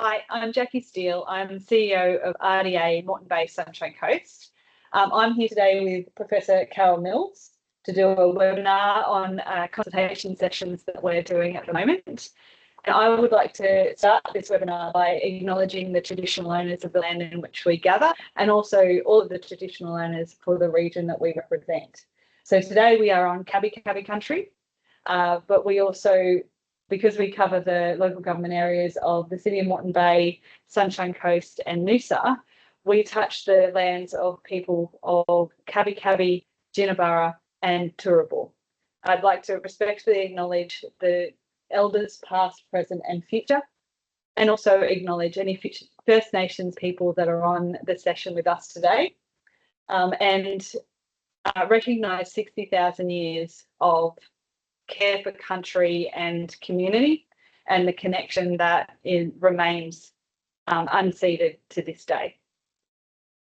Hi, I'm Jackie Steele. I'm CEO of RDA Moreton Bay Sunshine Coast. I'm here today with Professor Carol Mills to do a webinar on consultation sessions that we're doing at the moment. And I would like to start this webinar by acknowledging the traditional owners of the land in which we gather, and also all of the traditional owners for the region that we represent. So today we are on Kabi country, but we also, because we cover the local government areas of the City of Moreton Bay, Sunshine Coast and Noosa, we touch the lands of people of Kabi, Ginniburra and Turrbal. I'd like to respectfully acknowledge the elders past, present and future, and also acknowledge any future First Nations people that are on the session with us today, and recognise 60,000 years of care for country and community, and the connection that remains unceded to this day.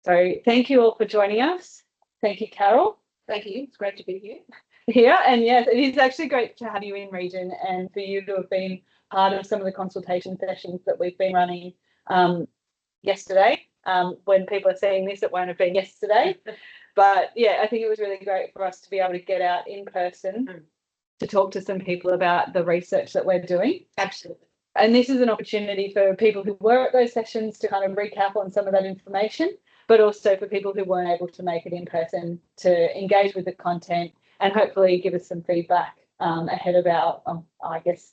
So thank you all for joining us. Thank you, Carol. Thank you. It's great to be here. And yes, it is actually great to have you in region and for you to have been part of some of the consultation sessions that we've been running yesterday. When people are seeing this, it won't have been yesterday. But yeah, I think it was really great for us to be able to get out in person to talk to some people about the research that we're doing. Absolutely. And this is an opportunity for people who were at those sessions to kind of recap on some of that information, but also for people who weren't able to make it in person to engage with the content and hopefully give us some feedback ahead of our, I guess,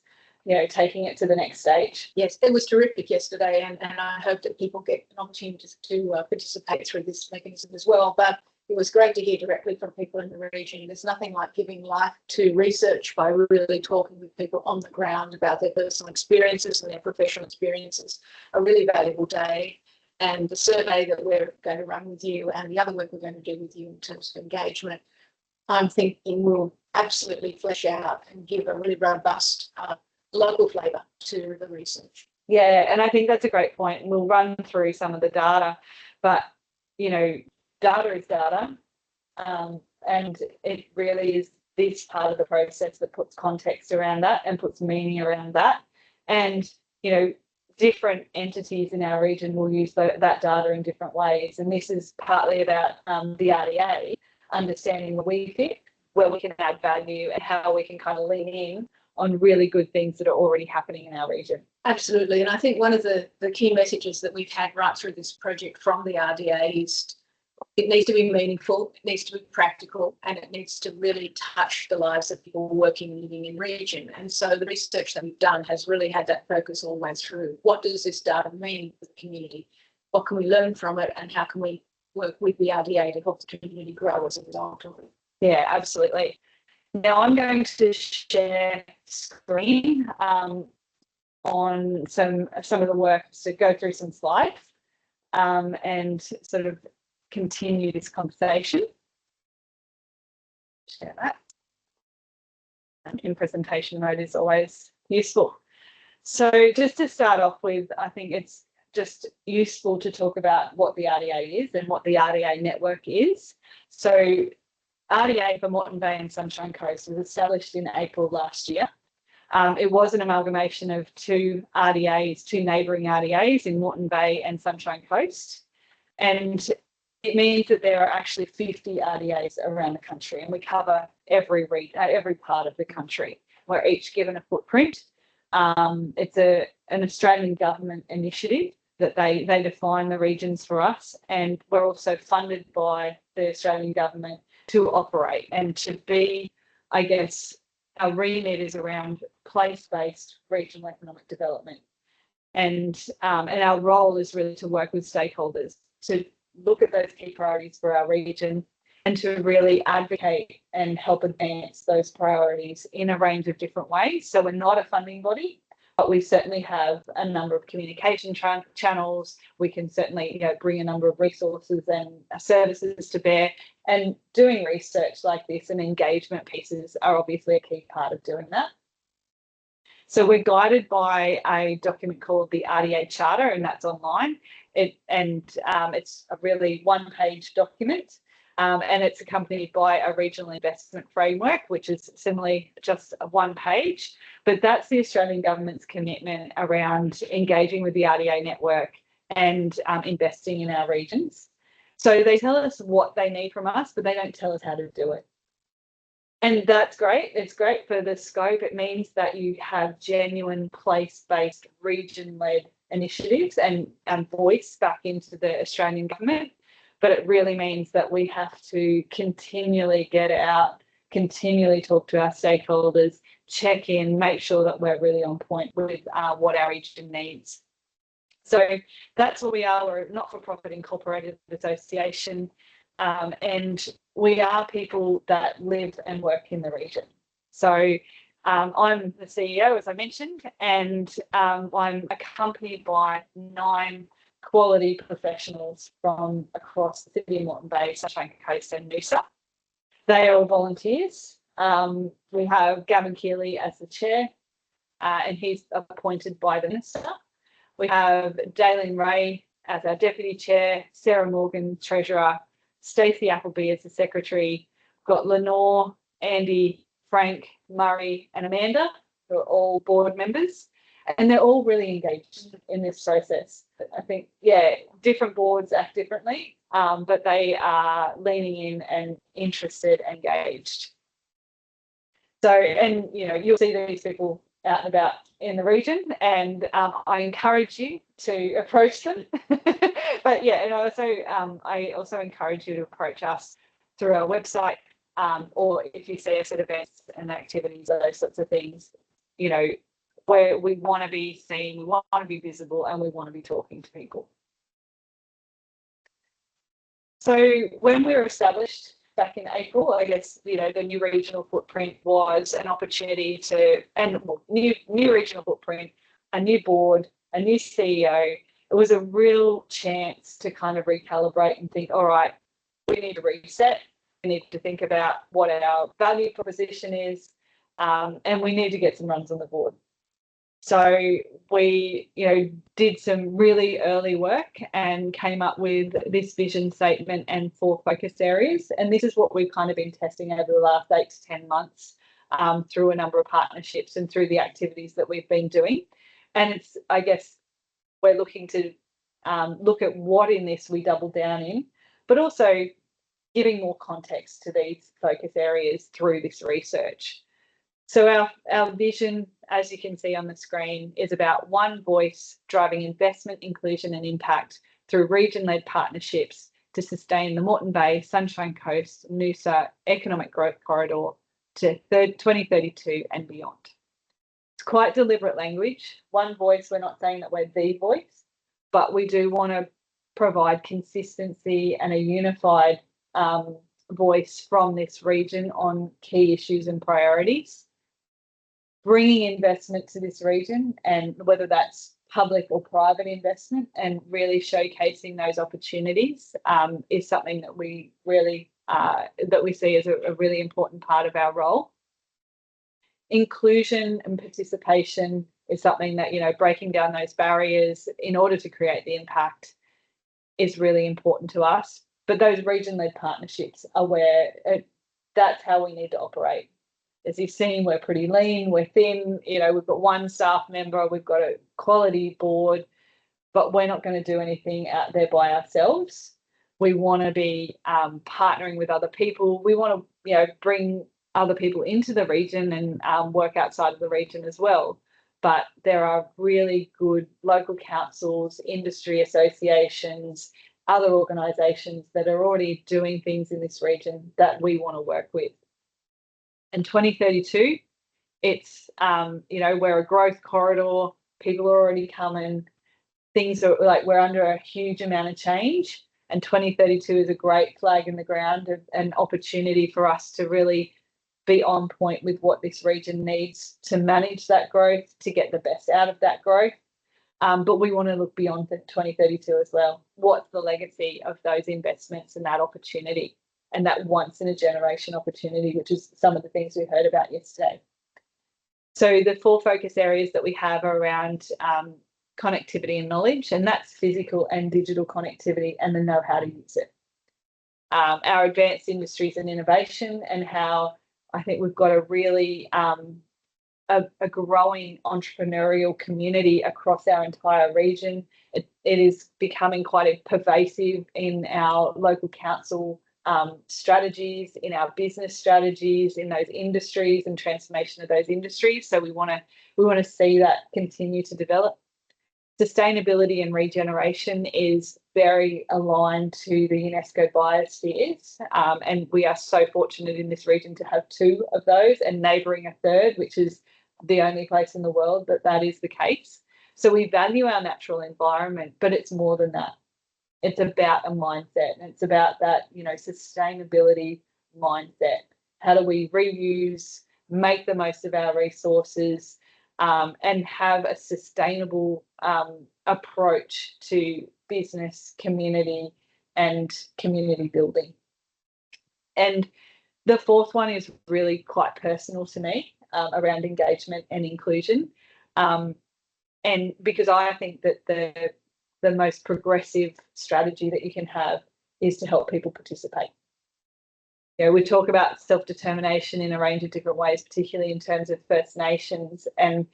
taking it to the next stage. Yes, it was terrific yesterday, and I hope that people get an opportunity to participate through this mechanism as well. But it was great to hear directly from people in the region. There's nothing like giving life to research by really talking with people on the ground about their personal experiences and their professional experiences. A really valuable day. And the survey that we're going to run with you and the other work we're going to do with you in terms of engagement, I'm thinking will absolutely flesh out and give a really robust local flavour to the research. Yeah, and I think that's a great point. We'll run through some of the data, but, data is data, and it really is this part of the process that puts context around that and puts meaning around that. And, different entities in our region will use that data in different ways. And this is partly about the RDA understanding where we fit, where we can add value and how we can kind of lean in on really good things that are already happening in our region. Absolutely. And I think one of the key messages that we've had right through this project from the RDA is it needs to be meaningful, it needs to be practical, and it needs to really touch the lives of people working and living in region. And so the research that we've done has really had that focus all the way through. What does this data mean for the community? What can we learn from it, and how can we work with the RDA to help the community grow as a result of it? Yeah, absolutely. Now I'm going to share screen on some of the work to go through some slides and sort of continue this conversation. Share that. And in presentation mode is always useful. So just to start off with, I think it's just useful to talk about what the RDA is and what the RDA network is. So RDA for Moreton Bay and Sunshine Coast was established in April last year. It was an amalgamation of two RDAs, two neighbouring RDAs in Moreton Bay and Sunshine Coast. And it means that there are actually 50 RDAs around the country, and we cover every part of the country. We're each given a footprint. It's an Australian government initiative that they define the regions for us, and we're also funded by the Australian government to operate and to be, I guess, our remit is around place-based regional economic development. And our role is really to work with stakeholders to look at those key priorities for our region and to really advocate and help advance those priorities in a range of different ways. So we're not a funding body, but we certainly have a number of communication channels. We can certainly bring a number of resources and services to bear, and doing research like this and engagement pieces are obviously a key part of doing that. So we're guided by a document called the RDA Charter, and that's online. It's a really one-page document And it's accompanied by a regional investment framework, which is similarly just one page. But that's the Australian government's commitment around engaging with the RDA network and investing in our regions. So they tell us what they need from us, but they don't tell us how to do it. And that's great. It's great for the scope. It means that you have genuine place-based, region-led initiatives and voice back into the Australian government. But it really means that we have to continually get out, continually talk to our stakeholders, check in, make sure that we're really on point with what our region needs. So that's what we are. We're a not-for-profit incorporated association, and we are people that live and work in the region. So I'm the CEO, as I mentioned, and I'm accompanied by 9 quality professionals from across the city of Moreton Bay, Sunshine Coast and Noosa. They are all volunteers. We have Gavin Keeley as the chair, and he's appointed by the minister. We have Daylene Ray as our deputy chair, Sarah Morgan, treasurer, Stacey Appleby as the secretary. We've got Lenore, Andy, Frank, Murray, and Amanda, who are all board members, and they're all really engaged in this process. I think, yeah, different boards act differently, but they are leaning in and interested, engaged. So, and you know, you'll see these people out and about in the region, and I encourage you to approach them. But yeah, and I also encourage you to approach us through our website, or if you see us at events and activities, those sorts of things, you know, where we want to be seen, we want to be visible, and we want to be talking to people. So when we were established back in April, I guess, you know, the new regional footprint was an opportunity to, and new regional footprint, a new board, a new CEO. It was a real chance to kind of recalibrate and think, all right, we need to reset. We need to think about what our value proposition is, and we need to get some runs on the board. So we, you know, did some really early work and came up with this vision statement and 4 focus areas. And this is what we've kind of been testing over the last 8 to 10 months through a number of partnerships and through the activities that we've been doing. And it's, I guess, we're looking to look at what in this we double down in, but also giving more context to these focus areas through this research. So our vision, as you can see on the screen, is about one voice driving investment, inclusion and impact through region-led partnerships to sustain the Moreton Bay, Sunshine Coast, Noosa economic growth corridor to 2032 and beyond. It's quite deliberate language. One voice, we're not saying that we're the voice, but we do want to provide consistency and a unified voice from this region on key issues and priorities. Bringing investment to this region, and whether that's public or private investment, and really showcasing those opportunities is something that we really that we see as a really important part of our role. Inclusion and participation is something that, you know, breaking down those barriers in order to create the impact is really important to us. But those region-led partnerships are where that's how we need to operate. As you've seen, we're pretty lean, we're thin, you know, we've got 1 staff member, we've got a quality board, but we're not going to do anything out there by ourselves. We want to be partnering with other people. We want to, you know, bring other people into the region and work outside of the region as well. But there are really good local councils, industry associations, other organisations that are already doing things in this region that we want to work with. And 2032, it's, you know, we're a growth corridor, people are already coming, things are like we're under a huge amount of change, and 2032 is a great flag in the ground, an opportunity for us to really be on point with what this region needs to manage that growth, to get the best out of that growth. But we want to look beyond 2032 as well. What's the legacy of those investments and that opportunity? And that once in a generation opportunity, which is some of the things we heard about yesterday. So the 4 focus areas that we have are around connectivity and knowledge, and that's physical and digital connectivity and the know how to use it. our advanced industries and innovation, and how I think we've got a really a growing entrepreneurial community across our entire region. It is becoming quite pervasive in our local council strategies, in our business strategies, in those industries and transformation of those industries. So we want to see that continue to develop. Sustainability and regeneration is very aligned to the UNESCO biospheres, and we are so fortunate in this region to have 2 of those, and neighbouring a third, which is the only place in the world that is the case. So we value our natural environment, but it's more than that. It's about a mindset, and it's about that, sustainability mindset. How do we reuse, make the most of our resources, and have a sustainable approach to business, community, and community building. And the 4th one is really quite personal to me, around engagement and inclusion. And because I think that the most progressive strategy that you can have is to help people participate. We talk about self-determination in a range of different ways, particularly in terms of First Nations, and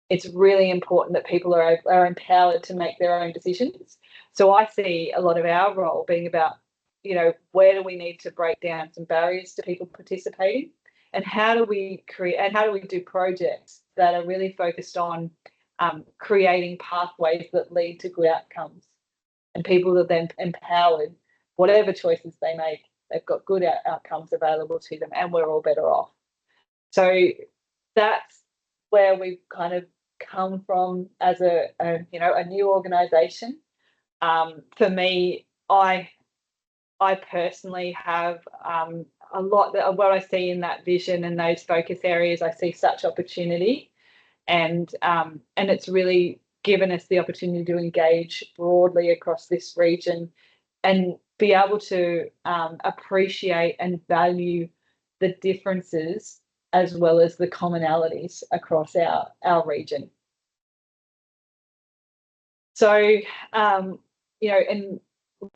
it's really important that people are empowered to make their own decisions. So I see a lot of our role being about, where do we need to break down some barriers to people participating, and how do we do projects that are really focused on creating pathways that lead to good outcomes, and people are then empowered, whatever choices they make, they've got good outcomes available to them, and we're all better off. So that's where we've kind of come from as a new organisation. For me, I personally have a lot of what I see in that vision and those focus areas. I see such opportunity, and it's really given us the opportunity to engage broadly across this region and be able to appreciate and value the differences as well as the commonalities across our region. So, and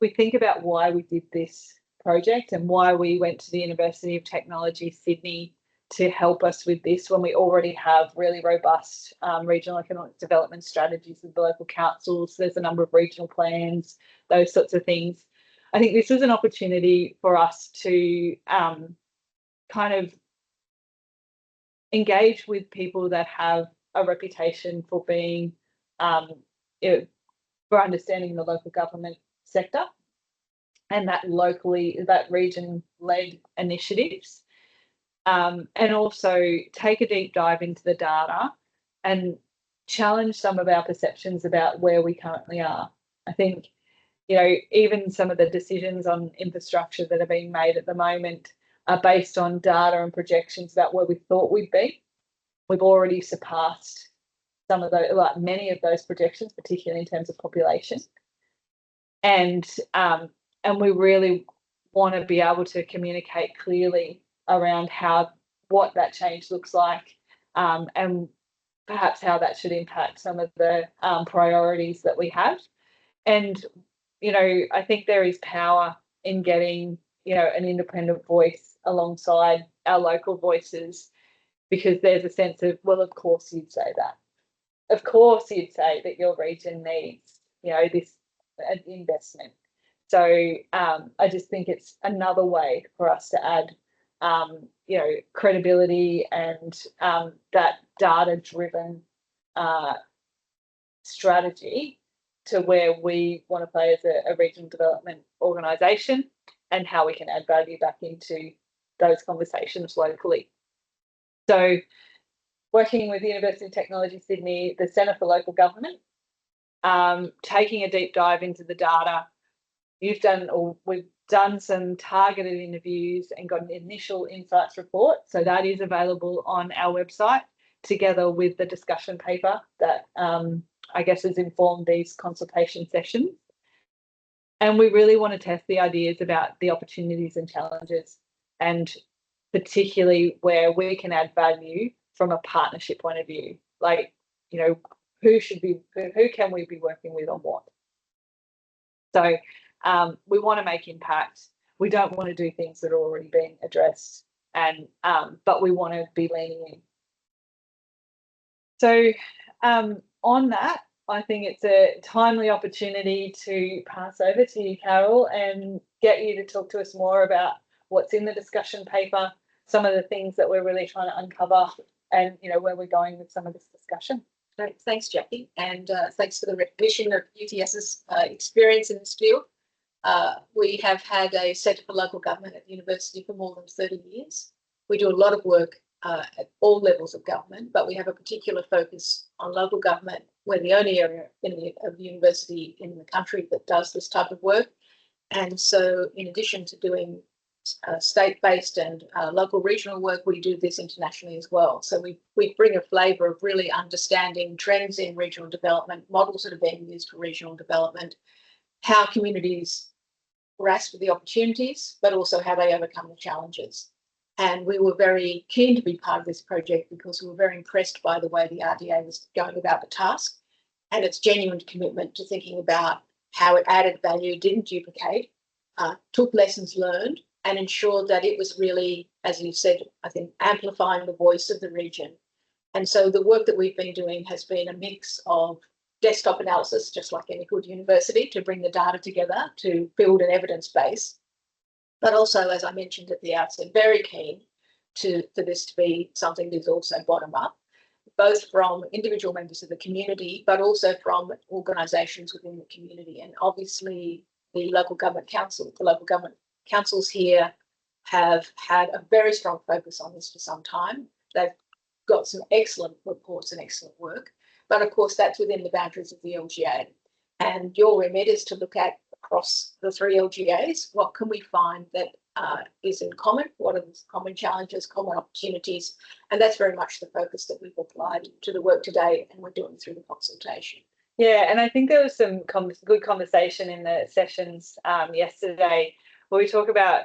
we think about why we did this project and why we went to the University of Technology, Sydney, to help us with this when we already have really robust regional economic development strategies with the local councils. There's a number of regional plans, those sorts of things. I think this was an opportunity for us to kind of engage with people that have a reputation for being, for understanding the local government sector and that region-led initiatives, and also take a deep dive into the data and challenge some of our perceptions about where we currently are. I think, even some of the decisions on infrastructure that are being made at the moment are based on data and projections about where we thought we'd be. We've already surpassed some of those, like many of those projections, particularly in terms of population. And we really want to be able to communicate clearly around what that change looks like, and perhaps how that should impact some of the priorities that we have. And I think there is power in getting an independent voice alongside our local voices, because there's a sense of, well, of course you'd say that. Of course you'd say that your region needs, this investment. So I just think it's another way for us to add, credibility and that data-driven strategy to where we want to play as a regional development organisation, and how we can add value back into those conversations locally. So working with the University of Technology Sydney, the Centre for Local Government, taking a deep dive into the data. We've done some targeted interviews and got an initial insights report. So that is available on our website, together with the discussion paper that I guess has informed these consultation sessions. And we really want to test the ideas about the opportunities and challenges, and particularly where we can add value from a partnership point of view. Like, who can we be working with on what? So we want to make impact. we don't want to do things that are already being addressed, and but we want to be leaning in. So on that, I think it's a timely opportunity to pass over to you, Carol, and get you to talk to us more about what's in the discussion paper, some of the things that we're really trying to uncover, and where we're going with some of this discussion. Great. Thanks, Jackie, and thanks for the recognition of UTS's experience in this field. We have had a Centre for Local Government at the university for more than 30 years. We do a lot of work at all levels of government, but we have a particular focus on local government. We're the only area of the university in the country that does this type of work. And so in addition to doing state-based and local regional work, we do this internationally as well. So we bring a flavour of really understanding trends in regional development, models that are being used for regional development, how communities grasp the opportunities, but also how they overcome the challenges. And we were very keen to be part of this project because we were very impressed by the way the RDA was going about the task and its genuine commitment to thinking about how it added value, didn't duplicate, took lessons learned, and ensured that it was really, as you said, I think, amplifying the voice of the region. And so the work that we've been doing has been a mix of desktop analysis, just like any good university, to bring the data together to build an evidence base. But also, as I mentioned at the outset, very keen for this to be something that is also bottom up, both from individual members of the community, but also from organisations within the community. And obviously the local government councils here have had a very strong focus on this for some time. They've got some excellent reports and excellent work, but of course that's within the boundaries of the LGA. And your remit is to look at across the 3 LGAs, what can we find that is in common? What are the common challenges, common opportunities? And that's very much the focus that we've applied to the work today, and we're doing through the consultation. Yeah, and I think there was some good conversation in the sessions yesterday where we talk about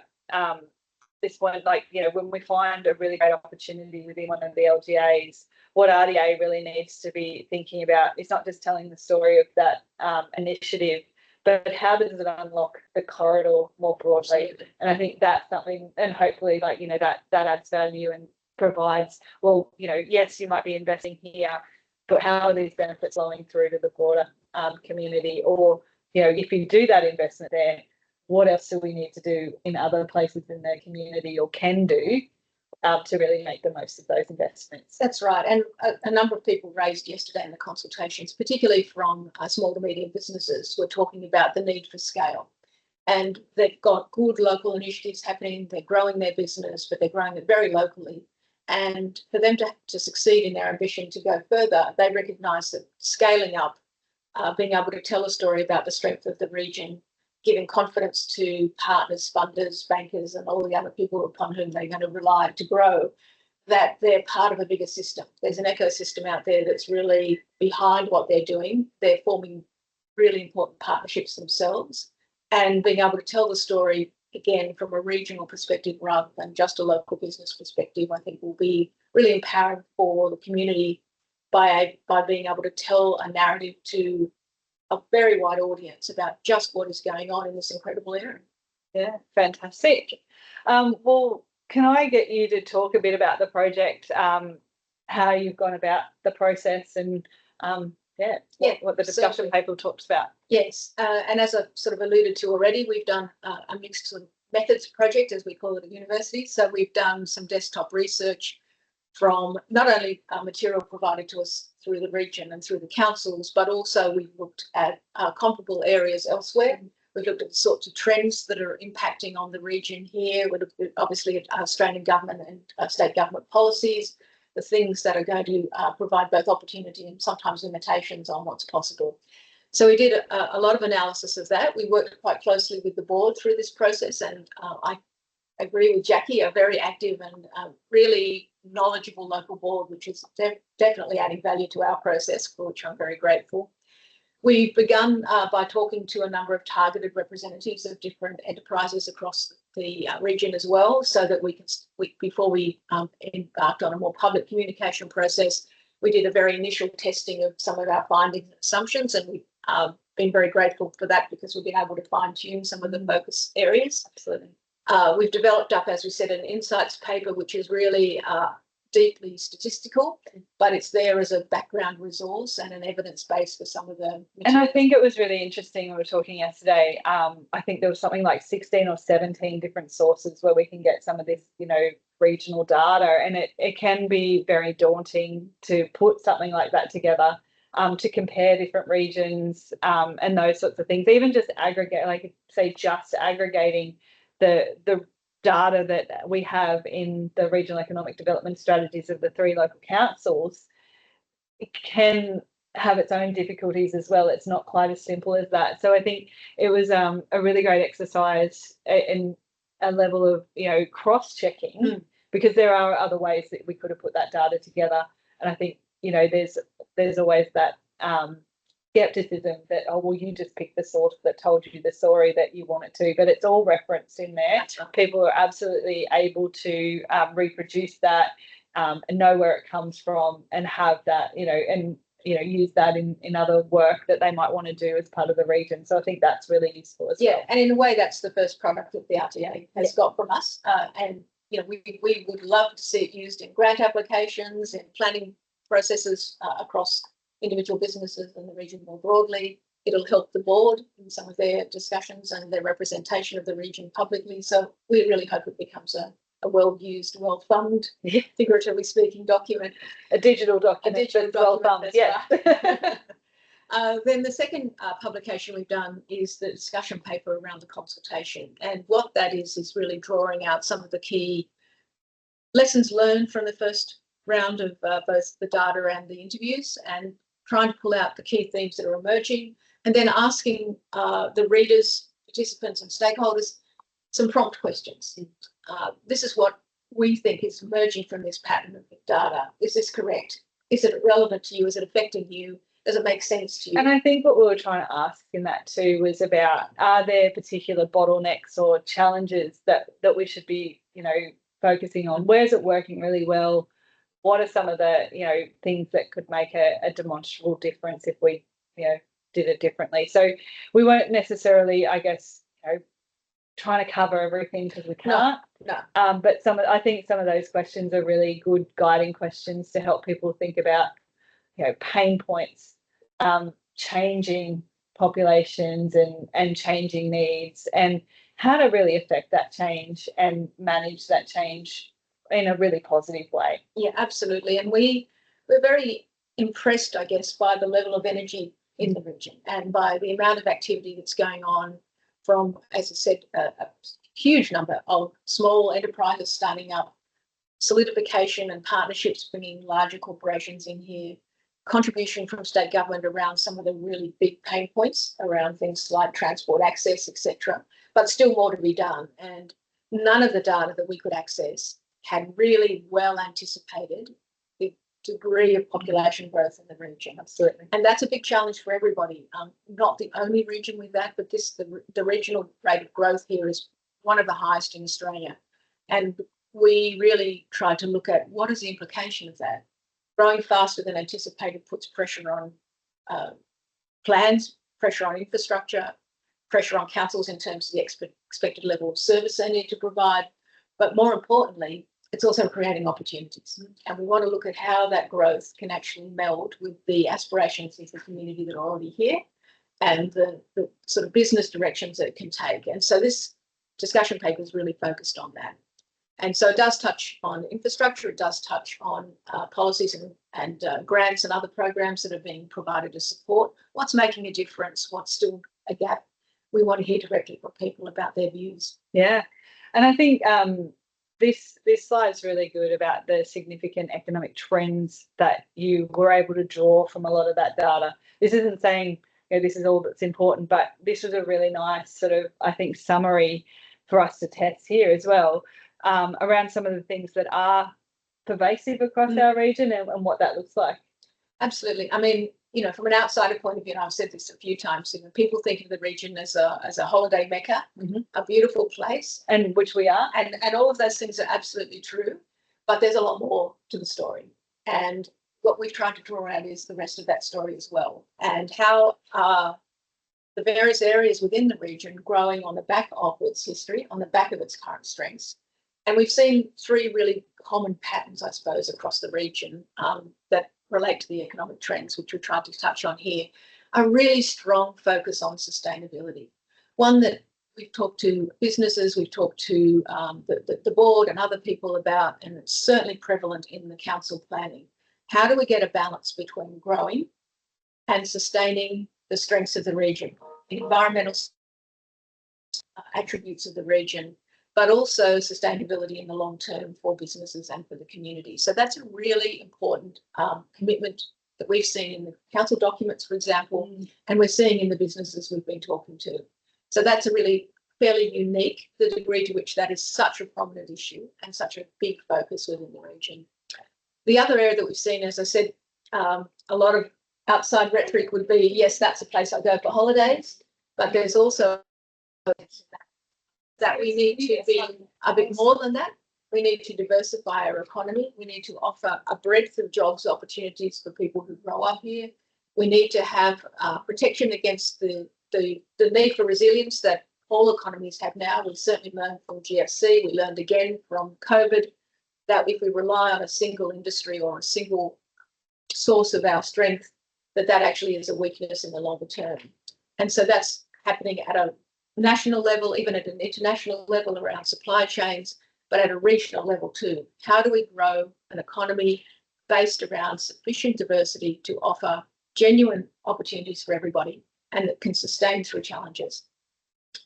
this one, like, when we find a really great opportunity within one of the LGAs, what RDA really needs to be thinking about is not just telling the story of that initiative, but how does it unlock the corridor more broadly? Absolutely. And I think that's something, and hopefully, that adds value and provides, yes, you might be investing here, but how are these benefits flowing through to the broader community? Or, if you do that investment there, what else do we need to do in other places in their community or can do to really make the most of those investments? That's right. And a number of people raised yesterday in the consultations, particularly from small to medium businesses, were talking about the need for scale. And they've got good local initiatives happening. They're growing their business, but they're growing it very locally. And for them to succeed in their ambition to go further, they recognise that scaling up, being able to tell a story about the strength of the region, giving confidence to partners, funders, bankers, and all the other people upon whom they're going to rely to grow, that they're part of a bigger system. There's an ecosystem out there that's really behind what they're doing. They're forming really important partnerships themselves, and being able to tell the story, again, from a regional perspective rather than just a local business perspective, I think will be really empowering for the community by being able to tell a narrative to a very wide audience about just what is going on in this incredible area. Yeah, fantastic. Well, can I get you to talk a bit about the project, how you've gone about the process, and what the discussion paper talks about? Yes, and as I've sort of alluded to already, we've done a mixed sort of methods project, as we call it at university. So we've done some desktop research from not only material provided to us through the region and through the councils, but also we've looked at comparable areas elsewhere. We've looked at the sorts of trends that are impacting on the region here. We looked at, obviously, at Australian government and state government policies, the things that are going to provide both opportunity and sometimes limitations on what's possible. So we did a lot of analysis of that. We worked quite closely with the board through this process, and I agree with Jackie, a very active and really knowledgeable local board, which is definitely adding value to our process, for which I'm very grateful. We've begun by talking to a number of targeted representatives of different enterprises across the region as well, so that before we embarked on a more public communication process, we did a very initial testing of some of our findings and assumptions, and we've been very grateful for that because we've been able to fine-tune some of the focus areas. Absolutely. We've developed up, as we said, an insights paper, which is really deeply statistical, but it's there as a background resource and an evidence base for some of the material. And I think it was really interesting when we were talking yesterday. I think there was something like 16 or 17 different sources where we can get some of this, regional data, and it can be very daunting to put something like that together, to compare different regions, and those sorts of things. Even just aggregate, like say, just aggregating the data that we have in the regional economic development strategies of the 3 local councils, it can have its own difficulties as well. It's not quite as simple as that. So I think it was a really great exercise in a level of cross-checking, because there are other ways that we could have put that data together. And I think there's always that skepticism that, oh, well, you just picked the source that told you the story that you wanted to, but it's all referenced in there. Right. People are absolutely able to reproduce that, and know where it comes from, and have that, and use that in other work that they might want to do as part of the region. So I think that's really useful as well. And in a way, that's the first product that the RTA has got from us, and we would love to see it used in grant applications, in planning processes across individual businesses and the region more broadly. It'll help the board in some of their discussions and their representation of the region publicly. So we really hope it becomes a well-used, well-thumbed, figuratively speaking, document. A digital document that's well-thumbed, yes. Right. Then the second publication we've done is the discussion paper around the consultation. And what that is really drawing out some of the key lessons learned from the first round of both the data and the interviews, and trying to pull out the key themes that are emerging, and then asking the readers, participants and stakeholders some prompt questions. This is what we think is emerging from this pattern of data. Is this correct? Is it relevant to you? Is it affecting you? Does it make sense to you? And I think what we were trying to ask in that too was about, are there particular bottlenecks or challenges that we should be, focusing on? Where's it working really well? What are some of the, things that could make a demonstrable difference if we, did it differently? So we weren't necessarily, I guess, trying to cover everything, because we can't. No. But I think some of those questions are really good guiding questions to help people think about, pain points, changing populations and changing needs, and how to really affect that change and manage that change in a really positive way. Yeah, absolutely. And we're very impressed, I guess, by the level of energy in the region, and by the amount of activity that's going on from, as I said, a huge number of small enterprises starting up, solidification and partnerships bringing larger corporations in here, contribution from state government around some of the really big pain points around things like transport access, etc. But still more to be done. And none of the data that we could access had really well anticipated the degree of population growth in the region. Absolutely. And that's a big challenge for everybody. Not the only region with that, but the regional rate of growth here is one of the highest in Australia. And we really tried to look at what is the implication of that. Growing faster than anticipated puts pressure on plans, pressure on infrastructure, pressure on councils in terms of the expected level of service they need to provide. But more importantly, it's also creating opportunities. And we want to look at how that growth can actually meld with the aspirations of the community that are already here, and the sort of business directions that it can take. And so this discussion paper is really focused on that. And so it does touch on infrastructure, it does touch on policies and grants and other programs that are being provided to support what's making a difference, what's still a gap. We want to hear directly from people about their views. Yeah, and I think this slide is really good about the significant economic trends that you were able to draw from a lot of that data. This isn't saying this is all that's important, but this was a really nice sort of, I think, summary for us to test here as well, around some of the things that are pervasive across our region and what that looks like. Absolutely. I mean, from an outsider point of view, and I've said this a few times, people think of the region as a holiday mecca, a beautiful place, and which we are, and all of those things are absolutely true. But there's a lot more to the story, and what we've tried to draw out is the rest of that story as well, and how the various areas within the region growing on the back of its history, on the back of its current strengths. And we've seen three really common patterns, I suppose, across the region that relate to the economic trends, which we're trying to touch on here. A really strong focus on sustainability. One that we've talked to businesses, we've talked to the board and other people about, and it's certainly prevalent in the council planning. How do we get a balance between growing and sustaining the strengths of the region, the environmental attributes of the region, but also sustainability in the long term for businesses and for the community? So that's a really important commitment that we've seen in the council documents, for example, and we're seeing in the businesses we've been talking to. So that's a really fairly unique, the degree to which that is such a prominent issue and such a big focus within the region. The other area that we've seen, as I said, a lot of outside rhetoric would be, yes, that's a place I go for holidays, but there's also that we need to be a bit more than that. We need to diversify our economy. We need to offer a breadth of jobs opportunities for people who grow up here. We need to have protection against the need for resilience that all economies have now. We certainly learned from GFC, we learned again from COVID, that if we rely on a single industry or a single source of our strength, that actually is a weakness in the longer term. And so that's happening at a national level, even at an international level around supply chains, but at a regional level too. How do we grow an economy based around sufficient diversity to offer genuine opportunities for everybody and that can sustain through challenges?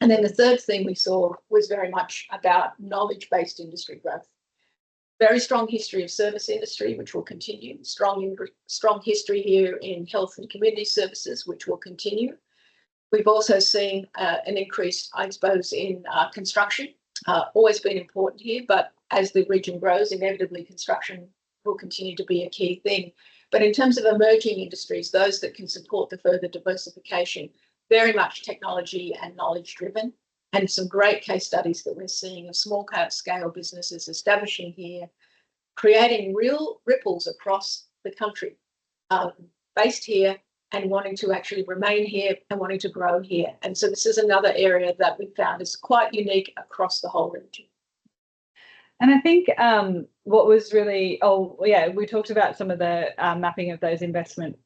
And then the third thing we saw was very much about knowledge-based industry growth. Very strong history of service industry, which will continue. Strong history here in health and community services, which will continue. We've also seen an increase, I suppose, in construction. Always been important here, but as the region grows, inevitably construction will continue to be a key thing. But in terms of emerging industries, those that can support the further diversification, very much technology and knowledge driven, and some great case studies that we're seeing of small scale businesses establishing here, creating real ripples across the country, based here and wanting to actually remain here and wanting to grow here. And so this is another area that we found is quite unique across the whole region. And I think what was really, we talked about some of the mapping of those investment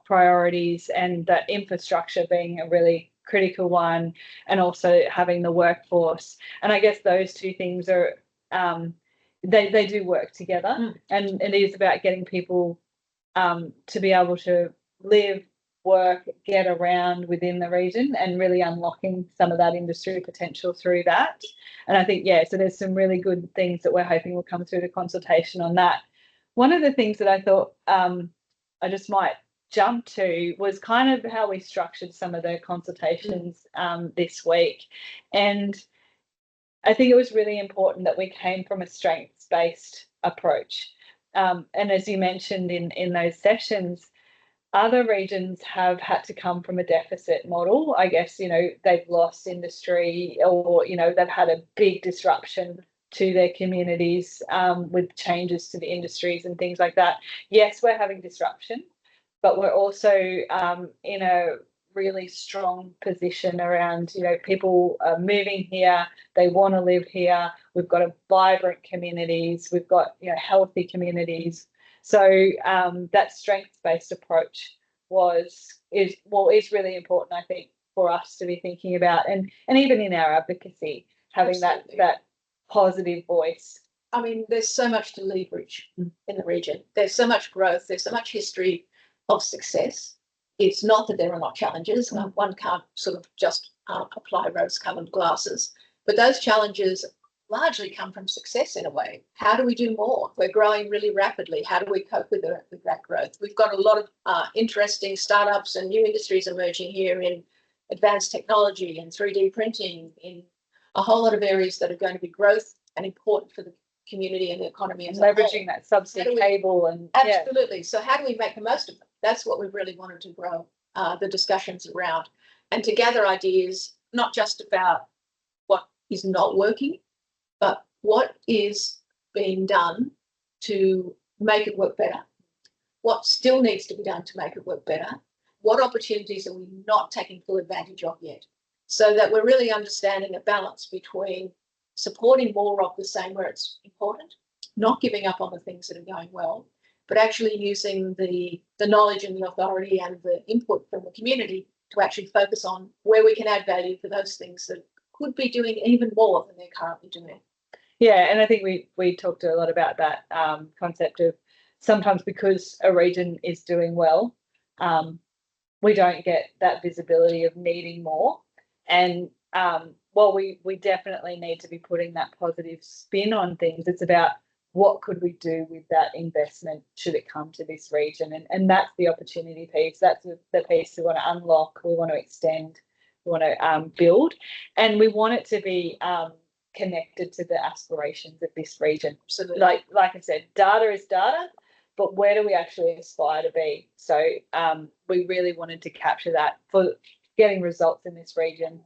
priorities and that infrastructure being a really critical one, and also having the workforce. And I guess those two things are, they do work together, and it is about getting people to be able to live, work, get around within the region, and really unlocking some of that industry potential through that. And I think, so there's some really good things that we're hoping will come through the consultation on that. One of the things that I thought I just might jump to was kind of how we structured some of the consultations this week. And I think it was really important that we came from a strengths-based approach. And as you mentioned in those sessions, other regions have had to come from a deficit model. I guess, they've lost industry, or, they've had a big disruption to their communities with changes to the industries and things like that. Yes, we're having disruption, but we're also in a really strong position around, people are moving here, they want to live here. We've got a vibrant communities, we've got, healthy communities. So that strengths-based approach is really important, I think, for us to be thinking about, and even in our advocacy, having that positive voice. I mean, there's so much to leverage in the region. There's so much growth. There's so much history of success. It's not that there are not challenges. One can't sort of just apply rose-coloured glasses, but those challenges largely come from success in a way. How do we do more? We're growing really rapidly. How do we cope with that growth? We've got a lot of interesting startups and new industries emerging here in advanced technology and 3D printing, in a whole lot of areas that are going to be growth and important for the community and the economy. And leveraging that subsea cable. And absolutely. So how do we make the most of them? That's what we really wanted to grow the discussions around, and to gather ideas, not just about what is not working, but what is being done to make it work better. What still needs to be done to make it work better, what opportunities are we not taking full advantage of yet, so that we're really understanding a balance between supporting more of the same where it's important, not giving up on the things that are going well, but actually using the knowledge and the authority and the input from the community to actually focus on where we can add value for those things that could be doing even more than they're currently doing. Yeah, and I think we talked a lot about that concept of sometimes because a region is doing well, we don't get that visibility of needing more. And while we definitely need to be putting that positive spin on things, it's about what could we do with that investment should it come to this region. And that's the opportunity piece. That's the piece we want to unlock, we want to extend, we want to build. And we want it to be connected to the aspirations of this region. So like I said, data is data, but where do we actually aspire to be? So we really wanted to capture that for getting results in this region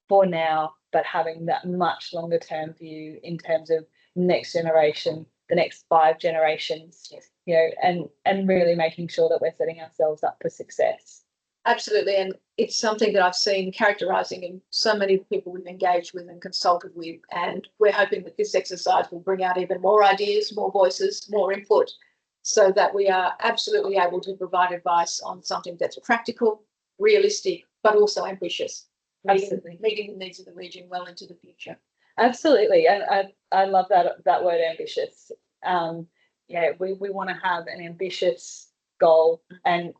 for now, but having that much longer term view in terms of next generation, the next 5 generations, yes. You know, and really making sure that we're setting ourselves up for success. Absolutely, and it's something that I've seen characterising in so many people we've engaged with and consulted with, and we're hoping that this exercise will bring out even more ideas, more voices, more input, so that we are absolutely able to provide advice on something that's practical, realistic, but also ambitious, meeting the needs of the region well into the future. Absolutely, and I love that word ambitious. Yeah, we want to have an ambitious goal and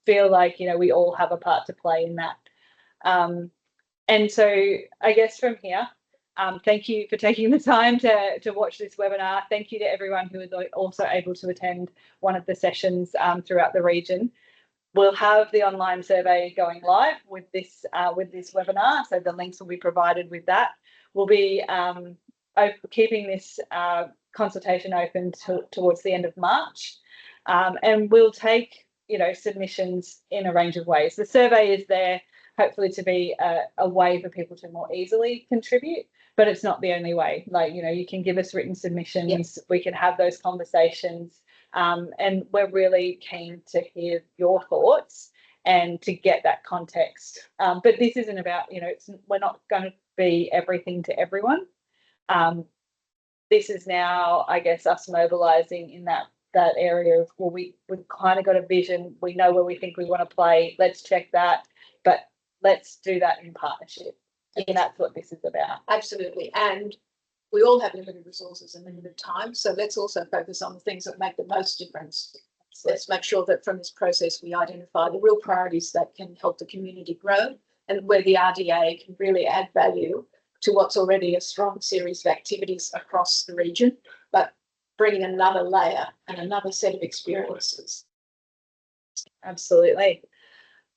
feel like, you know, we all have a part to play in that. And so I guess from here, thank you for taking the time to watch this webinar. Thank you to everyone who was also able to attend one of the sessions throughout the region. We'll have the online survey going live with this webinar, so the links will be provided with that. We'll be keeping this consultation open towards the end of March, and we'll take, you know, submissions in a range of ways. The survey is there hopefully to be a way for people to more easily contribute, but it's not the only way. Like, you know, you can give us written submissions, yep. We can have those conversations, and we're really keen to hear your thoughts and to get that context. But this isn't about, you know, we're not going to be everything to everyone. This is now, I guess, us mobilising in that area of, well, we've kind of got a vision, we know where we think we want to play, let's check that, but let's do that in partnership. And yes. That's what this is about. Absolutely. And we all have limited resources and limited time, so let's also focus on the things that make the most difference. So let's make sure that from this process we identify the real priorities that can help the community grow, and where the RDA can really add value to what's already a strong series of activities across the region, but bringing another layer and another set of experiences. Absolutely.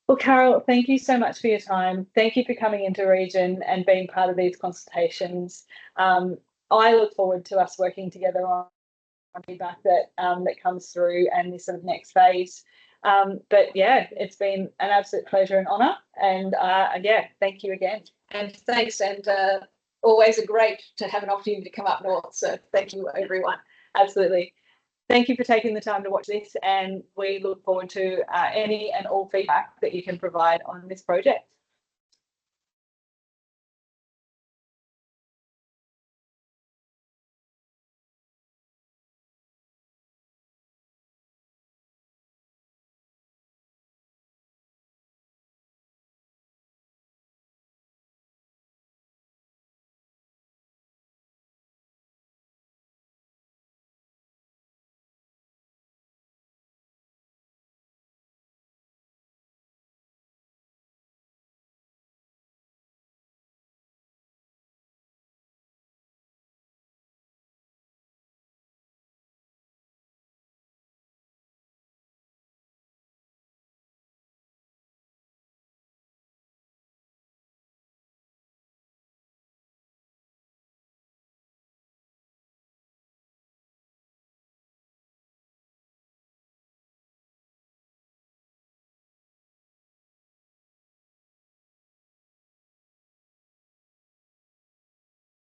Well, Carol, thank you so much for your time. Thank you for coming into region and being part of these consultations. I look forward to us working together on feedback that comes through and this sort of next phase. But yeah, it's been an absolute pleasure and honour. And yeah, thank you again. And thanks, and always great to have an opportunity to come up north. So thank you, everyone. Absolutely. Thank you for taking the time to watch this, and we look forward to any and all feedback that you can provide on this project.